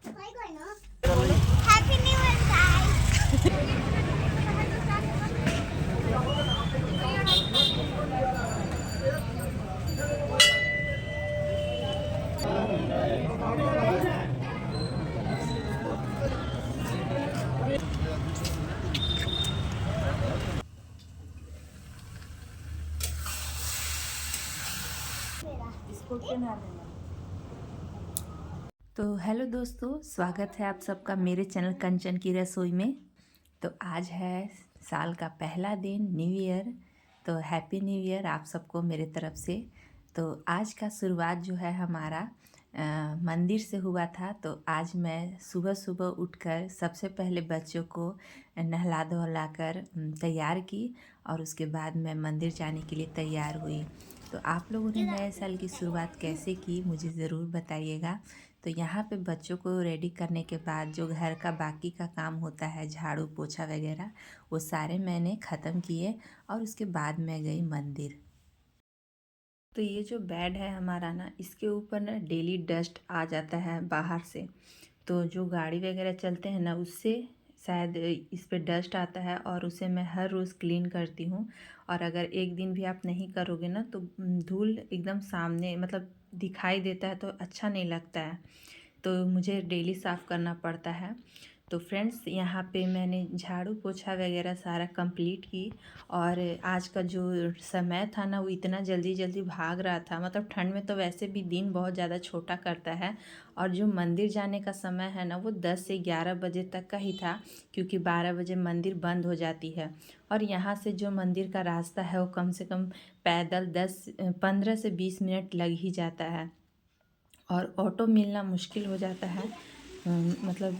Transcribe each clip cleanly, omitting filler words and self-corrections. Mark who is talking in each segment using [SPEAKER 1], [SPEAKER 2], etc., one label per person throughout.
[SPEAKER 1] Happy new year guys.
[SPEAKER 2] इसको पहना देना। तो हेलो दोस्तों, स्वागत है आप सबका मेरे चैनल कंचन की रसोई में। तो आज है साल का पहला दिन, न्यू ईयर। तो हैप्पी न्यू ईयर आप सबको मेरे तरफ से। तो आज का शुरुआत जो है हमारा मंदिर से हुआ था। तो आज मैं सुबह सुबह उठकर सबसे पहले बच्चों को नहला धुला कर तैयार की और उसके बाद मैं मंदिर जाने के लिए तैयार हुई। तो आप लोगों ने नए साल की शुरुआत कैसे की मुझे ज़रूर बताइएगा। तो यहाँ पे बच्चों को रेडी करने के बाद जो घर का बाकी का काम होता है, झाड़ू पोछा वगैरह, वो सारे मैंने ख़त्म किए और उसके बाद मैं गई मंदिर। तो ये जो बेड है हमारा ना, इसके ऊपर ना डेली डस्ट आ जाता है बाहर से। तो जो गाड़ी वगैरह चलते हैं ना, उससे शायद इस पे डस्ट आता है और उसे मैं हर रोज़ क्लीन करती हूँ। और अगर एक दिन भी आप नहीं करोगे ना तो धूल एकदम सामने मतलब दिखाई देता है, तो अच्छा नहीं लगता है। तो मुझे डेली साफ़ करना पड़ता है। तो फ्रेंड्स, यहाँ पे मैंने झाड़ू पोछा वगैरह सारा कंप्लीट की। और आज का जो समय था ना, वो इतना जल्दी जल्दी भाग रहा था। मतलब ठंड में तो वैसे भी दिन बहुत ज़्यादा छोटा करता है। और जो मंदिर जाने का समय है ना, वो 10 से 11 बजे तक का ही था, क्योंकि 12 बजे मंदिर बंद हो जाती है। और यहाँ से जो मंदिर का रास्ता है वो कम से कम पैदल 15 से 20 मिनट लग ही जाता है। और ऑटो मिलना मुश्किल हो जाता है। मतलब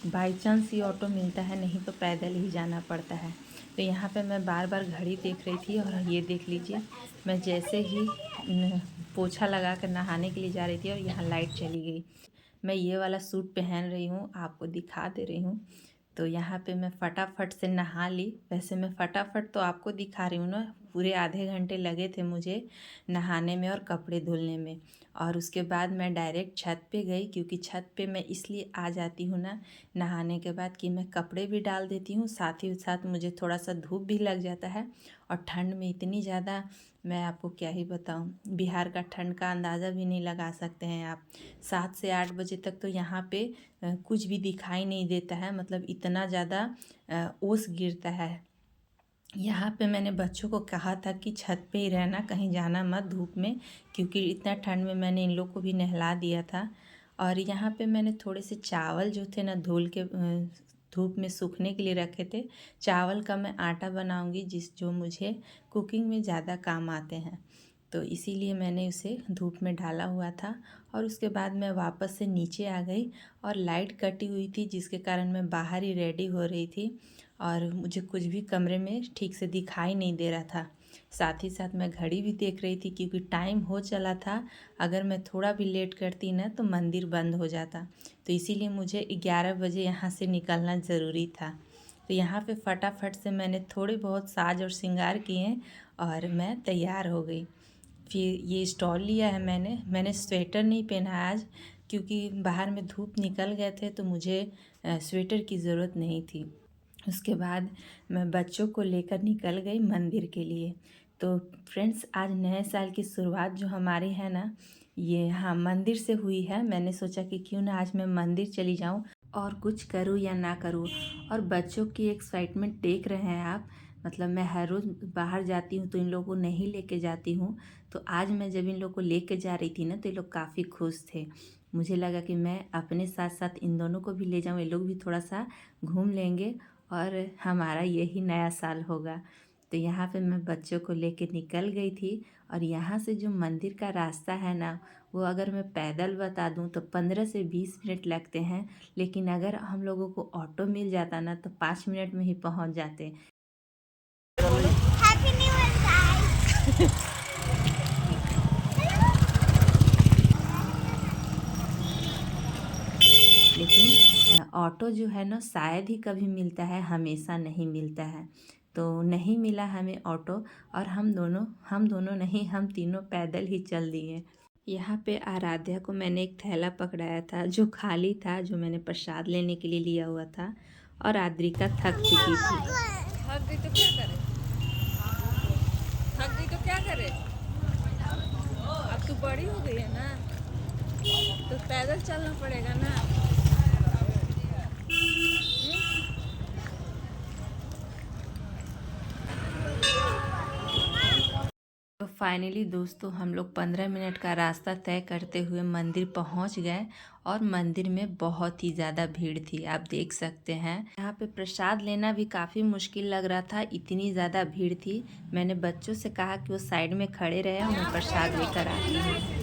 [SPEAKER 2] बाई चांस ही ऑटो मिलता है, नहीं तो पैदल ही जाना पड़ता है। तो यहाँ पे मैं बार बार घड़ी देख रही थी और ये देख लीजिए, मैं जैसे ही पोछा लगा कर नहाने के लिए जा रही थी और यहाँ लाइट चली गई। मैं ये वाला सूट पहन रही हूँ, आपको दिखा दे रही हूँ। तो यहाँ पे मैं फटाफट से नहा ली। वैसे मैं फटाफट तो आपको दिखा रही हूँ ना, पूरे आधे घंटे लगे थे मुझे नहाने में और कपड़े धुलने में। और उसके बाद मैं डायरेक्ट छत पे गई, क्योंकि छत पे मैं इसलिए आ जाती हूँ ना नहाने के बाद कि मैं कपड़े भी डाल देती हूँ, साथ ही साथ मुझे थोड़ा सा धूप भी लग जाता है। और ठंड में इतनी ज़्यादा, मैं आपको क्या ही बताऊँ, बिहार का ठंड का अंदाज़ा भी नहीं लगा सकते हैं आप। 7 से 8 बजे तक तो यहाँ पे कुछ भी दिखाई नहीं देता है। मतलब इतना ज़्यादा ओस गिरता है। यहाँ पे मैंने बच्चों को कहा था कि छत पे ही रहना, कहीं जाना मत धूप में, क्योंकि इतना ठंड में मैंने इन लोग को भी नहला दिया था। और यहाँ पे मैंने थोड़े से चावल जो थे ना, धुल के धूप में सूखने के लिए रखे थे। चावल का मैं आटा बनाऊंगी, जो मुझे कुकिंग में ज़्यादा काम आते हैं। तो इसीलिए मैंने उसे धूप में डाला हुआ था। और उसके बाद मैं वापस से नीचे आ गई और लाइट कटी हुई थी, जिसके कारण मैं बाहर ही रेडी हो रही थी और मुझे कुछ भी कमरे में ठीक से दिखाई नहीं दे रहा था। साथ ही साथ मैं घड़ी भी देख रही थी, क्योंकि टाइम हो चला था। अगर मैं थोड़ा भी लेट करती ना तो मंदिर बंद हो जाता। तो इसीलिए मुझे 11 बजे यहाँ से निकलना ज़रूरी था। तो यहाँ पे फटाफट से मैंने थोड़े बहुत साज और श्रृंगार किए और मैं तैयार हो गई। फिर ये स्टॉल लिया है मैंने स्वेटर नहीं पहना आज, क्योंकि बाहर में धूप निकल गए थे, तो मुझे स्वेटर की ज़रूरत नहीं थी। उसके बाद मैं बच्चों को लेकर निकल गई मंदिर के लिए। तो फ्रेंड्स, आज नए साल की शुरुआत जो हमारी है ना, ये हाँ मंदिर से हुई है। मैंने सोचा कि क्यों ना आज मैं मंदिर चली जाऊं और कुछ करूं या ना करूं। और बच्चों की एक्साइटमेंट देख रहे हैं आप। मतलब मैं हर रोज़ बाहर जाती हूँ तो इन लोगों को नहीं लेके जाती हूँ। तो आज मैं जब इन लोग को लेके जा रही थी ना, तो ये लोग काफ़ी खुश थे। मुझे लगा कि मैं अपने साथ साथ इन दोनों को भी ले जाऊँ, ये लोग भी थोड़ा सा घूम लेंगे और हमारा यही नया साल होगा। तो यहाँ पे मैं बच्चों को लेके निकल गई थी। और यहाँ से जो मंदिर का रास्ता है ना, वो अगर मैं पैदल बता दूँ तो 15 से 20 मिनट लगते हैं। लेकिन अगर हम लोगों को ऑटो मिल जाता ना तो 5 मिनट में ही पहुँच जाते।
[SPEAKER 1] Happy new year guys.
[SPEAKER 2] लेकिन ऑटो जो है ना, शायद ही कभी मिलता है, हमेशा नहीं मिलता है। तो नहीं मिला हमें ऑटो, और हम दोनों नहीं, हम तीनों पैदल ही चल दिए। यहाँ पे आराध्या को मैंने एक थैला पकड़ाया था जो खाली था, जो मैंने प्रसाद लेने के लिए लिया हुआ था, और आद्रिका थक चुकी थी।
[SPEAKER 3] थक गई तो क्या करे? थक गई तो क्या करे? अब तू बड़ी हो गई है ना, तो पैदल चलना पड़ेगा ना।
[SPEAKER 2] तो फाइनली दोस्तों हम लोग 15 मिनट का रास्ता तय करते हुए मंदिर पहुंच गए, और मंदिर में बहुत ही ज़्यादा भीड़ थी, आप देख सकते हैं। यहाँ पे प्रसाद लेना भी काफ़ी मुश्किल लग रहा था, इतनी ज़्यादा भीड़ थी। मैंने बच्चों से कहा कि वो साइड में खड़े रहे और मैं प्रसाद लेकर आती हूँ।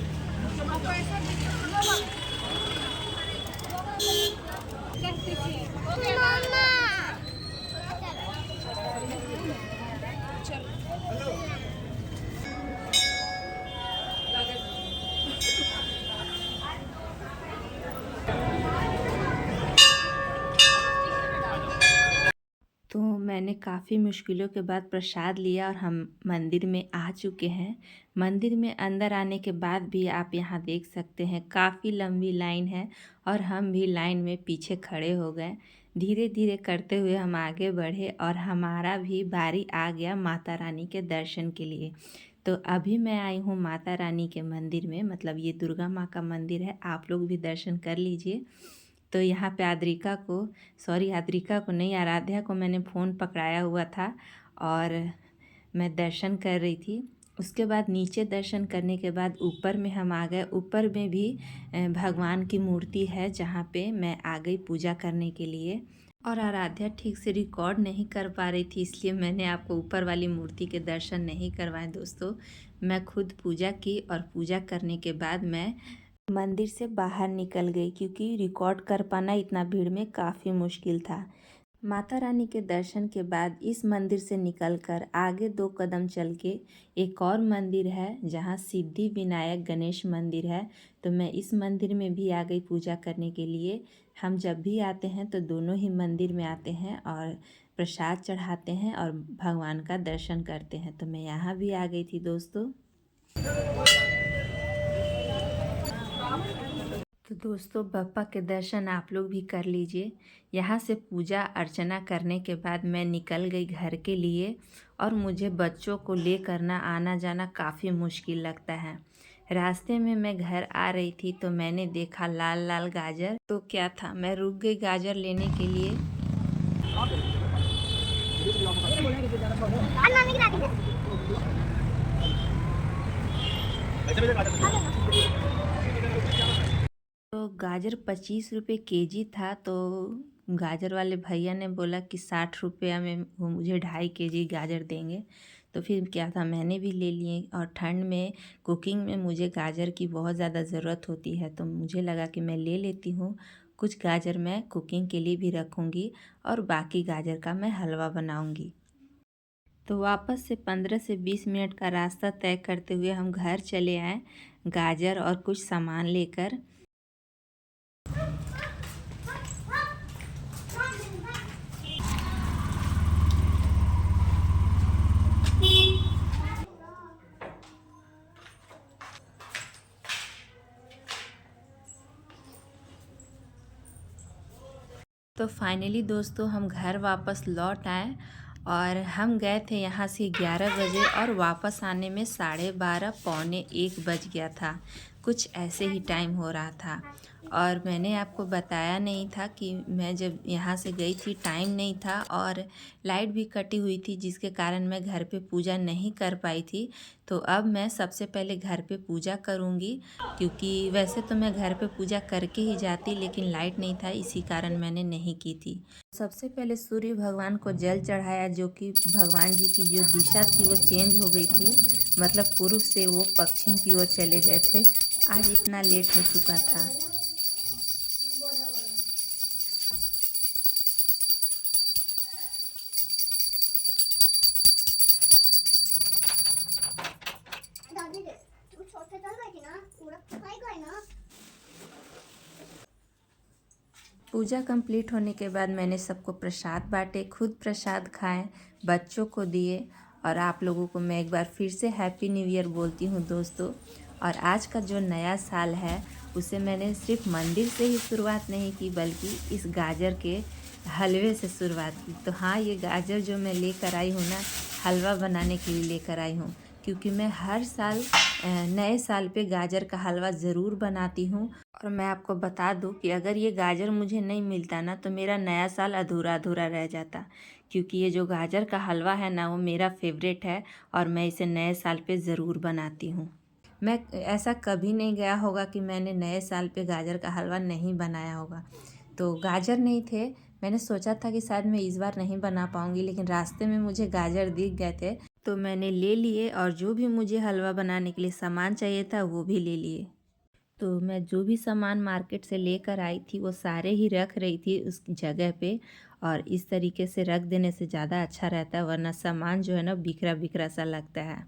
[SPEAKER 2] तो मैंने काफ़ी मुश्किलों के बाद प्रसाद लिया और हम मंदिर में आ चुके हैं। मंदिर में अंदर आने के बाद भी आप यहाँ देख सकते हैं काफ़ी लंबी लाइन है, और हम भी लाइन में पीछे खड़े हो गए। धीरे धीरे करते हुए हम आगे बढ़े और हमारा भी बारी आ गया माता रानी के दर्शन के लिए। तो अभी मैं आई हूँ माता रानी के मंदिर में, मतलब ये दुर्गा माँ का मंदिर है, आप लोग भी दर्शन कर लीजिए। तो यहाँ पे आद्रिका को नहीं, आराध्या को मैंने फ़ोन पकड़ाया हुआ था और मैं दर्शन कर रही थी। उसके बाद नीचे दर्शन करने के बाद ऊपर में हम आ गए। ऊपर में भी भगवान की मूर्ति है, जहाँ पे मैं आ गई पूजा करने के लिए। और आराध्या ठीक से रिकॉर्ड नहीं कर पा रही थी, इसलिए मैंने आपको ऊपर वाली मूर्ति के दर्शन नहीं करवाए दोस्तों। मैं खुद पूजा की, और पूजा करने के बाद मैं मंदिर से बाहर निकल गई, क्योंकि रिकॉर्ड कर पाना इतना भीड़ में काफ़ी मुश्किल था। माता रानी के दर्शन के बाद इस मंदिर से निकलकर आगे 2 कदम चल के एक और मंदिर है, जहाँ सिद्धि विनायक गणेश मंदिर है। तो मैं इस मंदिर में भी आ गई पूजा करने के लिए। हम जब भी आते हैं तो दोनों ही मंदिर में आते हैं और प्रसाद चढ़ाते हैं और भगवान का दर्शन करते हैं। तो मैं यहाँ भी आ गई थी दोस्तों। तो दोस्तों बप्पा के दर्शन आप लोग भी कर लीजिए। यहाँ से पूजा अर्चना करने के बाद मैं निकल गई घर के लिए, और मुझे बच्चों को ले करना आना जाना काफ़ी मुश्किल लगता है। रास्ते में मैं घर आ रही थी तो मैंने देखा लाल लाल गाजर, तो क्या था, मैं रुक गई गाजर लेने के लिए। तो गाजर 25 रुपये केजी था, तो गाजर वाले भैया ने बोला कि 60 रुपया में वो मुझे 2.5 केजी गाजर देंगे। तो फिर क्या था, मैंने भी ले लिए। और ठंड में कुकिंग में मुझे गाजर की बहुत ज़्यादा ज़रूरत होती है, तो मुझे लगा कि मैं ले लेती हूँ। कुछ गाजर मैं कुकिंग के लिए भी रखूँगी, और बाकी गाजर का मैं हलवा बनाऊँगी। तो वापस से 15 से 20 मिनट का रास्ता तय करते हुए हम घर चले आए, गाजर और कुछ सामान लेकर। तो फाइनली दोस्तों हम घर वापस लौट आए, और हम गए थे यहाँ से 11 बजे, और वापस आने में 12:30 पौने 1 बज गया था। कुछ ऐसे ही टाइम हो रहा था। और मैंने आपको बताया नहीं था कि मैं जब यहाँ से गई थी टाइम नहीं था, और लाइट भी कटी हुई थी, जिसके कारण मैं घर पे पूजा नहीं कर पाई थी। तो अब मैं सबसे पहले घर पे पूजा करूँगी, क्योंकि वैसे तो मैं घर पे पूजा करके ही जाती, लेकिन लाइट नहीं था, इसी कारण मैंने नहीं की थी। सबसे पहले सूर्य भगवान को जल चढ़ाया, जो कि भगवान जी की जो दिशा थी वो चेंज हो गई थी, मतलब पूर्व से वो पश्चिम की ओर चले गए थे। आज इतना लेट हो चुका था। पूजा कंप्लीट होने के बाद मैंने सबको प्रसाद बांटे, खुद प्रसाद खाएं, बच्चों को दिए, और आप लोगों को मैं एक बार फिर से हैप्पी न्यू ईयर बोलती हूँ दोस्तों। और आज का जो नया साल है उसे मैंने सिर्फ मंदिर से ही शुरुआत नहीं की बल्कि इस गाजर के हलवे से शुरुआत की। तो हाँ, ये गाजर जो मैं लेकर आई हूँ ना, हलवा बनाने के लिए लेकर आई हूँ, क्योंकि मैं हर साल नए साल पे गाजर का हलवा ज़रूर बनाती हूँ। और मैं आपको बता दूँ कि अगर ये गाजर मुझे नहीं मिलता ना तो मेरा नया साल अधूरा अधूरा रह जाता, क्योंकि ये जो गाजर का हलवा है ना वो मेरा फेवरेट है और मैं इसे नए साल पे ज़रूर बनाती हूँ। मैं ऐसा कभी नहीं गया होगा कि मैंने नए साल पे गाजर का हलवा नहीं बनाया होगा। तो गाजर नहीं थे, मैंने सोचा था कि शायद मैं इस बार नहीं बना पाऊँगी, लेकिन रास्ते में मुझे गाजर दिख गए थे तो मैंने ले लिए और जो भी मुझे हलवा बनाने के लिए सामान चाहिए था वो भी ले लिए। तो मैं जो भी सामान मार्केट से लेकर आई थी वो सारे ही रख रही थी उस जगह पे, और इस तरीके से रख देने से ज़्यादा अच्छा रहता है, वरना सामान जो है ना बिखरा बिखरा सा लगता है।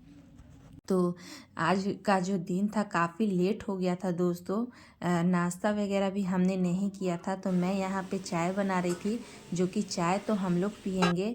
[SPEAKER 2] तो आज का जो दिन था काफ़ी लेट हो गया था दोस्तों, नाश्ता वगैरह भी हमने नहीं किया था। तो मैं यहाँ पे चाय बना रही थी, जो कि चाय तो हम लोग पियेंगे।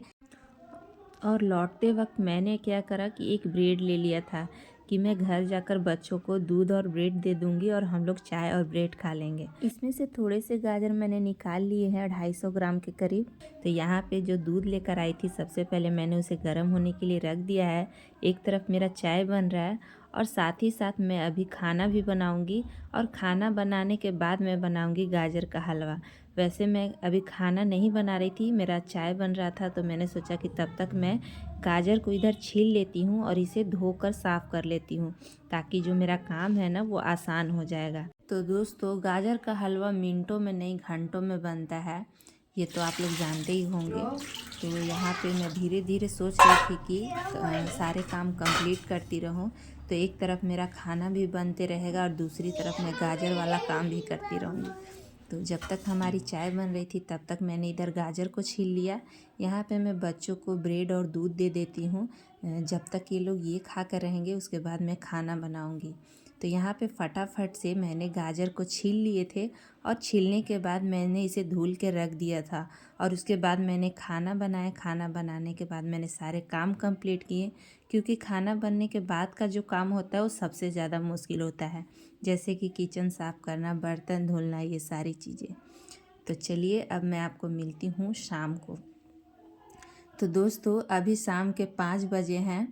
[SPEAKER 2] और लौटते वक्त मैंने क्या करा कि एक ब्रेड ले लिया था कि मैं घर जाकर बच्चों को दूध और ब्रेड दे दूंगी और हम लोग चाय और ब्रेड खा लेंगे। इसमें से थोड़े से गाजर मैंने निकाल लिए हैं 250 ग्राम के करीब। तो यहाँ पे जो दूध लेकर आई थी सबसे पहले मैंने उसे गर्म होने के लिए रख दिया है। एक तरफ मेरा चाय बन रहा है और साथ ही साथ मैं अभी खाना भी बनाऊंगी, और खाना बनाने के बाद मैं बनाऊंगी गाजर का हलवा। वैसे मैं अभी खाना नहीं बना रही थी, मेरा चाय बन रहा था, तो मैंने सोचा कि तब तक मैं गाजर को इधर छील लेती हूँ और इसे धोकर साफ़ कर लेती हूँ, ताकि जो मेरा काम है ना वो आसान हो जाएगा। तो दोस्तों, गाजर का हलवा मिनटों में नहीं घंटों में बनता है, ये तो आप लोग जानते ही होंगे। तो यहाँ पे मैं धीरे धीरे सोच रही थी कि सारे काम कंप्लीट करती रहूँ, तो एक तरफ मेरा खाना भी बनते रहेगा और दूसरी तरफ मैं गाजर वाला काम भी करती रहूँगी। तो जब तक हमारी चाय बन रही थी तब तक मैंने इधर गाजर को छील लिया। यहाँ पे मैं बच्चों को ब्रेड और दूध दे देती हूँ, जब तक ये लोग ये खा कर रहेंगे उसके बाद मैं खाना बनाऊँगी। तो यहाँ पे फटाफट से मैंने गाजर को छील लिए थे और छीलने के बाद मैंने इसे धुल के रख दिया था, और उसके बाद मैंने खाना बनाया। खाना बनाने के बाद मैंने सारे काम कंप्लीट किए, क्योंकि खाना बनने के बाद का जो काम होता है वो सबसे ज़्यादा मुश्किल होता है, जैसे कि किचन साफ़ करना, बर्तन धुलना, ये सारी चीज़ें। तो चलिए अब मैं आपको मिलती हूँ शाम को। तो दोस्तों, अभी शाम के 5 बजे हैं,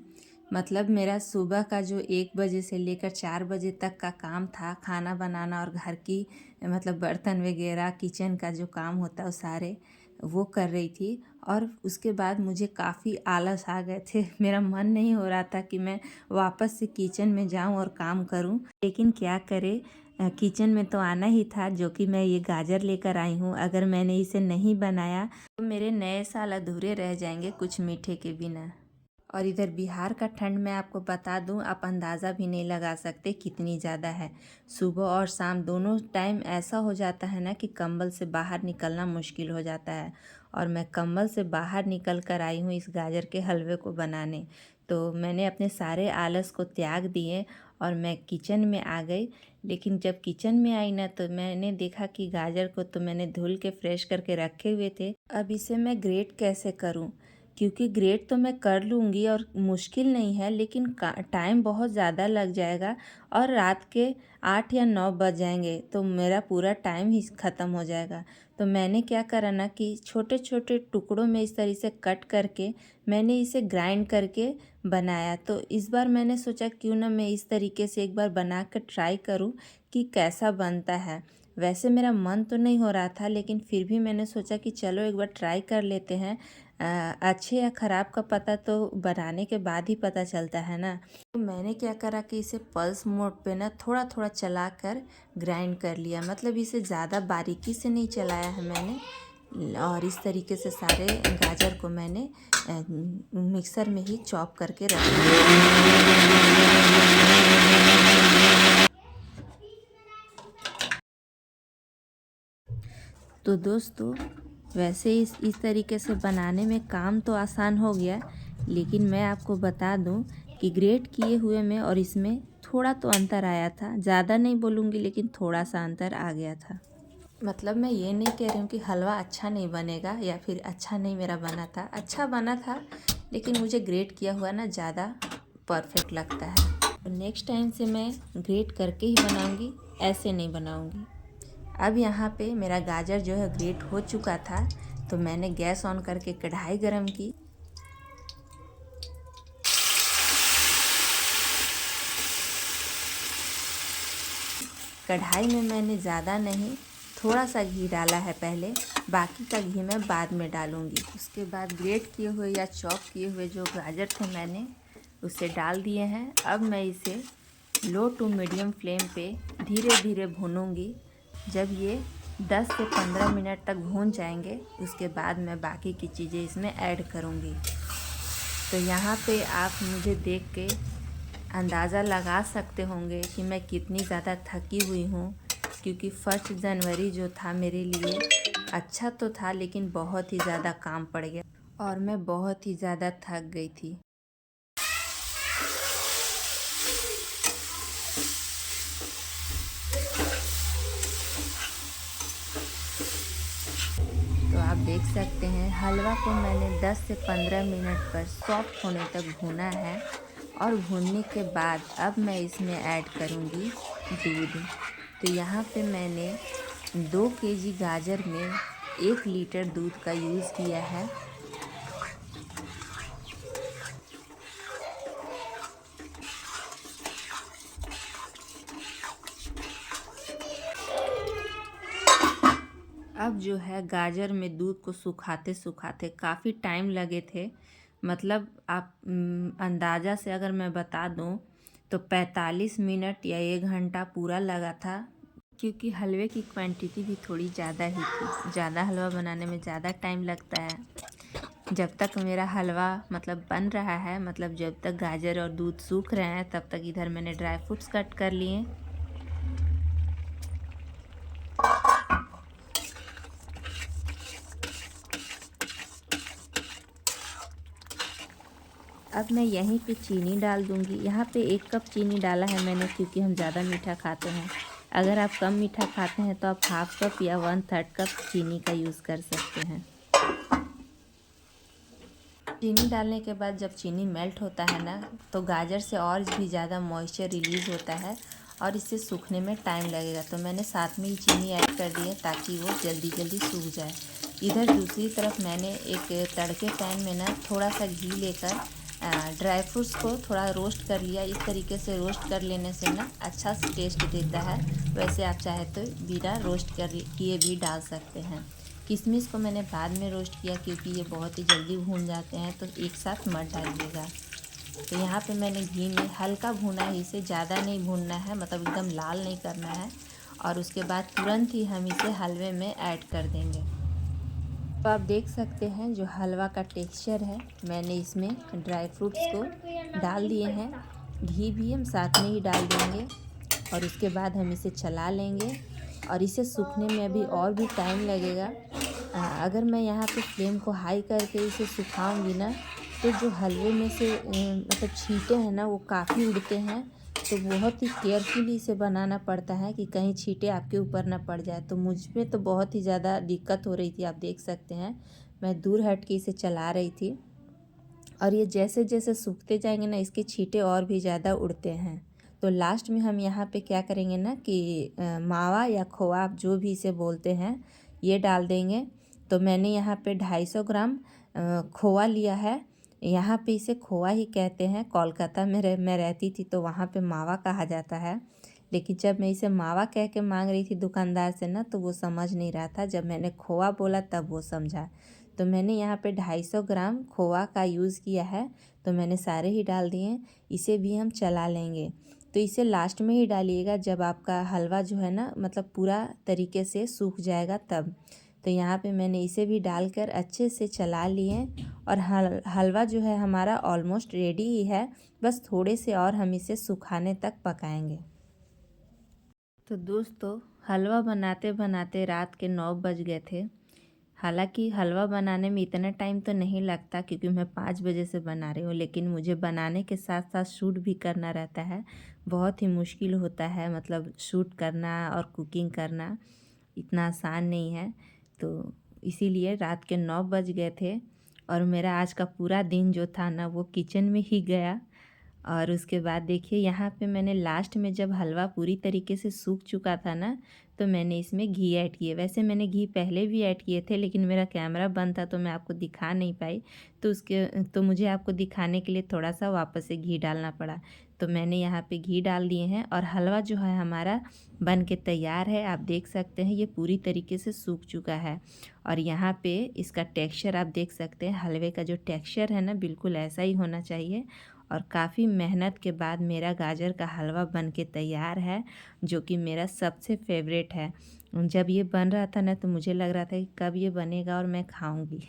[SPEAKER 2] मतलब मेरा सुबह का जो 1 बजे से लेकर 4 बजे तक का काम था, खाना बनाना और घर की मतलब बर्तन वगैरह किचन का जो काम होता है वो सारे वो कर रही थी। और उसके बाद मुझे काफ़ी आलस आ गए थे, मेरा मन नहीं हो रहा था कि मैं वापस से किचन में जाऊं और काम करूं, लेकिन क्या करे, किचन में तो आना ही था, जो कि मैं ये गाजर लेकर आई हूँ। अगर मैंने इसे नहीं बनाया तो मेरे नए साल अधूरे रह जाएंगे कुछ मीठे के बिना। और इधर बिहार का ठंड मैं आपको बता दूं, आप अंदाज़ा भी नहीं लगा सकते कितनी ज़्यादा है। सुबह और शाम दोनों टाइम ऐसा हो जाता है ना कि कंबल से बाहर निकलना मुश्किल हो जाता है, और मैं कंबल से बाहर निकल कर आई हूँ इस गाजर के हलवे को बनाने। तो मैंने अपने सारे आलस को त्याग दिए और मैं किचन में आ गई। लेकिन जब किचन में आई ना तो मैंने देखा कि गाजर को तो मैंने धुल के फ्रेश करके रखे हुए थे। अब इसे मैं ग्रेट कैसे करूँ, क्योंकि ग्रेट तो मैं कर लूँगी और मुश्किल नहीं है, लेकिन टाइम बहुत ज़्यादा लग जाएगा और रात के 8 या 9 बज जाएंगे, तो मेरा पूरा टाइम ही ख़त्म हो जाएगा। तो मैंने क्या करा ना कि छोटे छोटे टुकड़ों में इस तरीके से कट करके मैंने इसे ग्राइंड करके बनाया। तो इस बार मैंने सोचा क्यों ना मैं इस तरीके से एक बार बना कर ट्राई करूं कि कैसा बनता है। वैसे मेरा मन तो नहीं हो रहा था, लेकिन फिर भी मैंने सोचा कि चलो एक बार ट्राई कर लेते हैं। अच्छे या ख़राब का पता तो बनाने के बाद ही पता चलता है ना। तो मैंने क्या करा कि इसे पल्स मोड पे ना थोड़ा थोड़ा चला कर ग्राइंड कर लिया, मतलब इसे ज़्यादा बारीकी से नहीं चलाया है मैंने। और इस तरीके से सारे गाजर को मैंने मिक्सर में ही चॉप करके रख दिया। तो दोस्तों, वैसे इस तरीके से बनाने में काम तो आसान हो गया, लेकिन मैं आपको बता दूं कि ग्रेट किए हुए में और इसमें थोड़ा तो अंतर आया था। ज़्यादा नहीं बोलूँगी, लेकिन थोड़ा सा अंतर आ गया था। मतलब मैं ये नहीं कह रही हूँ कि हलवा अच्छा नहीं बनेगा या फिर अच्छा नहीं मेरा बना था, अच्छा बना था, लेकिन मुझे ग्रेट किया हुआ ना ज़्यादा परफेक्ट लगता है। नेक्स्ट टाइम से मैं ग्रेट करके ही बनाऊंगी, ऐसे नहीं बनाऊंगी। अब यहाँ पे मेरा गाजर जो है ग्रेट हो चुका था, तो मैंने गैस ऑन करके कढ़ाई गरम की। कढ़ाई में मैंने ज़्यादा नहीं, थोड़ा सा घी डाला है पहले, बाकी का घी मैं बाद में डालूंगी। उसके बाद ग्रेट किए हुए या चॉप किए हुए जो गाजर थे मैंने उसे डाल दिए हैं। अब मैं इसे लो टू मीडियम फ्लेम पे धीरे धीरे भूनूंगी। जब ये 10 से 15 मिनट तक भून जाएंगे उसके बाद मैं बाकी की चीज़ें इसमें ऐड करूंगी। तो यहाँ पे आप मुझे देख के अंदाज़ा लगा सकते होंगे कि मैं कितनी ज़्यादा थकी हुई हूँ, क्योंकि 1 जनवरी जो था मेरे लिए अच्छा तो था लेकिन बहुत ही ज़्यादा काम पड़ गया और मैं बहुत ही ज़्यादा थक गई थी। तो आप देख सकते हैं हलवा को मैंने 10 से 15 मिनट पर सॉफ्ट होने तक भूना है और भूनने के बाद अब मैं इसमें ऐड करूँगी दूध। तो यहाँ पे मैंने 2 केजी गाजर में 1 लीटर दूध का यूज़ किया है। अब जो है गाजर में दूध को सुखाते सुखाते काफ़ी टाइम लगे थे, मतलब आप अंदाज़ा से अगर मैं बता दूं तो 45 मिनट या 1 घंटा पूरा लगा था, क्योंकि हलवे की क्वांटिटी भी थोड़ी ज़्यादा ही थी। ज़्यादा हलवा बनाने में ज़्यादा टाइम लगता है। जब तक मेरा हलवा मतलब बन रहा है, मतलब जब तक गाजर और दूध सूख रहे हैं तब तक इधर मैंने ड्राई फ्रूट्स कट कर लिए। अब मैं यहीं पे चीनी डाल दूंगी। यहाँ पे 1 कप चीनी डाला है मैंने, क्योंकि हम ज़्यादा मीठा खाते हैं। अगर आप कम मीठा खाते हैं तो आप 1/2 कप या 1/3 कप चीनी का यूज़ कर सकते हैं। चीनी डालने के बाद जब चीनी मेल्ट होता है ना, तो गाजर से और भी ज़्यादा मॉइस्चर रिलीज़ होता है और इससे सूखने में टाइम लगेगा। तो मैंने साथ में ही चीनी ऐड कर दी है ताकि वो जल्दी जल्दी सूख जाए। इधर दूसरी तरफ मैंने एक तड़के पैन में ना थोड़ा सा घी लेकर ड्राई फ्रूट्स को थोड़ा रोस्ट कर लिया। इस तरीके से रोस्ट कर लेने से ना अच्छा टेस्ट देता है। वैसे आप चाहे तो बिना रोस्ट किए भी डाल सकते हैं। किशमिश को मैंने बाद में रोस्ट किया क्योंकि ये बहुत ही जल्दी भून जाते हैं, तो एक साथ मत डालिएगा। तो यहाँ पे मैंने घी में हल्का भुना है, इसे ज़्यादा नहीं भूनना है, मतलब एकदम लाल नहीं करना है। और उसके बाद तुरंत ही हम इसे हलवे में ऐड कर देंगे। तो आप देख सकते हैं जो हलवा का टेक्सचर है, मैंने इसमें ड्राई फ्रूट्स को डाल दिए हैं। घी भी हम साथ में ही डाल देंगे और उसके बाद हम इसे चला लेंगे और इसे सूखने में अभी और भी टाइम लगेगा। अगर मैं यहाँ पे फ्लेम को हाई करके इसे सुखाऊंगी ना, तो जो हलवे में से मतलब छींटे हैं ना वो काफ़ी उड़ते हैं। तो बहुत ही केयरफुली इसे बनाना पड़ता है कि कहीं छींटे आपके ऊपर ना पड़ जाए। तो मुझ पे तो बहुत ही ज़्यादा दिक्कत हो रही थी, आप देख सकते हैं। मैं दूर हट के इसे चला रही थी और ये जैसे जैसे सूखते जाएंगे ना, इसके छींटे और भी ज़्यादा उड़ते हैं। तो लास्ट में हम यहाँ पे क्या करेंगे ना कि मावा या खोआ, आप जो भी इसे बोलते हैं, ये डाल देंगे। तो मैंने यहाँ पे 250 ग्राम खोआ लिया है। यहाँ पे इसे खोआ ही कहते हैं। कोलकाता में मैं रहती थी तो वहाँ पे मावा कहा जाता है, लेकिन जब मैं इसे मावा कह के मांग रही थी दुकानदार से ना, तो वो समझ नहीं रहा था। जब मैंने खोआ बोला तब वो समझा। तो मैंने यहाँ पे 250 ग्राम खोआ का यूज़ किया है। तो मैंने सारे ही डाल दिए। इसे भी हम चला लेंगे। तो इसे लास्ट में ही डालिएगा जब आपका हलवा जो है ना, मतलब पूरा तरीके से सूख जाएगा तब। तो यहाँ पे मैंने इसे भी डालकर अच्छे से चला लिए और हलवा जो है हमारा ऑलमोस्ट रेडी ही है। बस थोड़े से और हम इसे सुखाने तक पकाएंगे। तो दोस्तों, हलवा बनाते बनाते रात के 9 बज गए थे। हालांकि हलवा बनाने में इतना टाइम तो नहीं लगता क्योंकि मैं 5 बजे से बना रही हूँ, लेकिन मुझे बनाने के साथ साथ शूट भी करना रहता है। बहुत ही मुश्किल होता है, मतलब शूट करना और कुकिंग करना इतना आसान नहीं है। तो इसीलिए रात के 9 बज गए थे और मेरा आज का पूरा दिन जो था ना वो किचन में ही गया। और उसके बाद देखिए यहाँ पे मैंने लास्ट में जब हलवा पूरी तरीके से सूख चुका था ना, तो मैंने इसमें घी ऐड किए। वैसे मैंने घी पहले भी ऐड किए थे, लेकिन मेरा कैमरा बंद था तो मैं आपको दिखा नहीं पाई। तो मुझे आपको दिखाने के लिए थोड़ा सा वापस से घी डालना पड़ा। तो मैंने यहाँ पे घी डाल दिए हैं और हलवा जो है हमारा बन के तैयार है। आप देख सकते हैं ये पूरी तरीके से सूख चुका है। और यहाँ पे इसका टेक्सचर आप देख सकते हैं, हलवे का जो टेक्सचर है ना, बिल्कुल ऐसा ही होना चाहिए। और काफ़ी मेहनत के बाद मेरा गाजर का हलवा बन के तैयार है, जो कि मेरा सबसे फेवरेट है। जब ये बन रहा था ना, तो मुझे लग रहा था कि कब ये बनेगा और मैं खाऊंगी।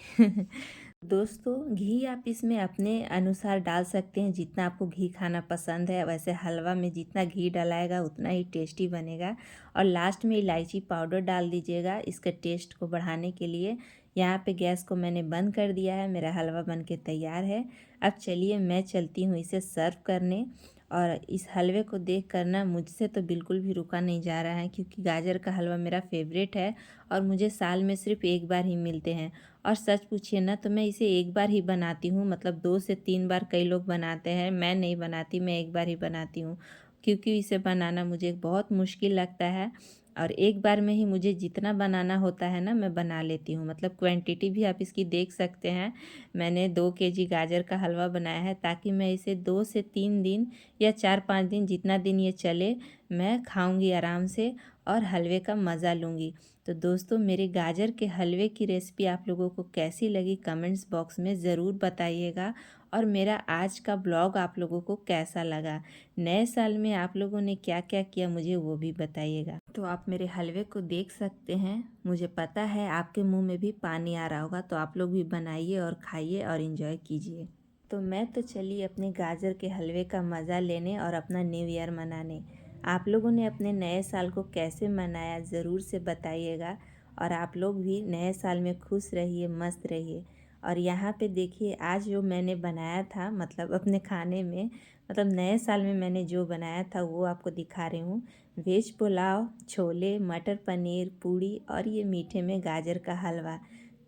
[SPEAKER 2] दोस्तों, घी आप इसमें अपने अनुसार डाल सकते हैं, जितना आपको घी खाना पसंद है। वैसे हलवा में जितना घी डलाएगा उतना ही टेस्टी बनेगा। और लास्ट में इलायची पाउडर डाल दीजिएगा इसके टेस्ट को बढ़ाने के लिए। यहाँ पे गैस को मैंने बंद कर दिया है, मेरा हलवा बन के तैयार है। अब चलिए मैं चलती हूँ इसे सर्व करने। और इस हलवे को देख कर ना मुझसे तो बिल्कुल भी रुका नहीं जा रहा है, क्योंकि गाजर का हलवा मेरा फेवरेट है और मुझे साल में सिर्फ एक बार ही मिलते हैं। और सच पूछिए ना तो मैं इसे एक बार ही बनाती हूँ, मतलब 2 से 3 बार कई लोग बनाते हैं, मैं नहीं बनाती, मैं एक बार ही बनाती हूँ। क्योंकि इसे बनाना मुझे बहुत मुश्किल लगता है और एक बार में ही मुझे जितना बनाना होता है ना मैं बना लेती हूँ। मतलब क्वांटिटी भी आप इसकी देख सकते हैं। मैंने 2 केजी गाजर का हलवा बनाया है, ताकि मैं इसे 2 से 3 दिन या 4-5 दिन, जितना दिन ये चले, मैं खाऊंगी आराम से और हलवे का मज़ा लूँगी। तो दोस्तों, मेरे गाजर के हलवे की रेसिपी आप लोगों को कैसी लगी कमेंट्स बॉक्स में ज़रूर बताइएगा। और मेरा आज का ब्लॉग आप लोगों को कैसा लगा, नए साल में आप लोगों ने क्या क्या किया, मुझे वो भी बताइएगा। तो आप मेरे हलवे को देख सकते हैं, मुझे पता है आपके मुंह में भी पानी आ रहा होगा। तो आप लोग भी बनाइए और खाइए और इन्जॉय कीजिए। तो मैं तो चली अपने गाजर के हलवे का मज़ा लेने और अपना न्यू ईयर मनाने। आप लोगों ने अपने नए साल को कैसे मनाया ज़रूर से बताइएगा। और आप लोग भी नए साल में खुश रहिए, मस्त रहिए। और यहाँ पे देखिए, आज जो मैंने बनाया था, मतलब अपने खाने में, मतलब नए साल में मैंने जो बनाया था वो आपको दिखा रही हूँ। वेज पुलाव, छोले, मटर पनीर, पूड़ी और ये मीठे में गाजर का हलवा।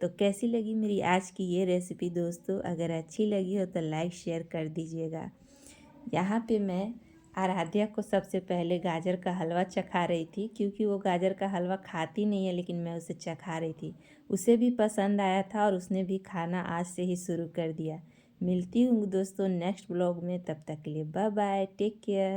[SPEAKER 2] तो कैसी लगी मेरी आज की ये रेसिपी दोस्तों? अगर अच्छी लगी हो तो लाइक शेयर कर दीजिएगा। यहाँ पे मैं आराध्या को सबसे पहले गाजर का हलवा चखा रही थी, क्योंकि वो गाजर का हलवा खाती नहीं है, लेकिन मैं उसे चखा रही थी। उसे भी पसंद आया था और उसने भी खाना आज से ही शुरू कर दिया। मिलती हूँ दोस्तों नेक्स्ट ब्लॉग में, तब तक के लिए बाय बाय, टेक केयर।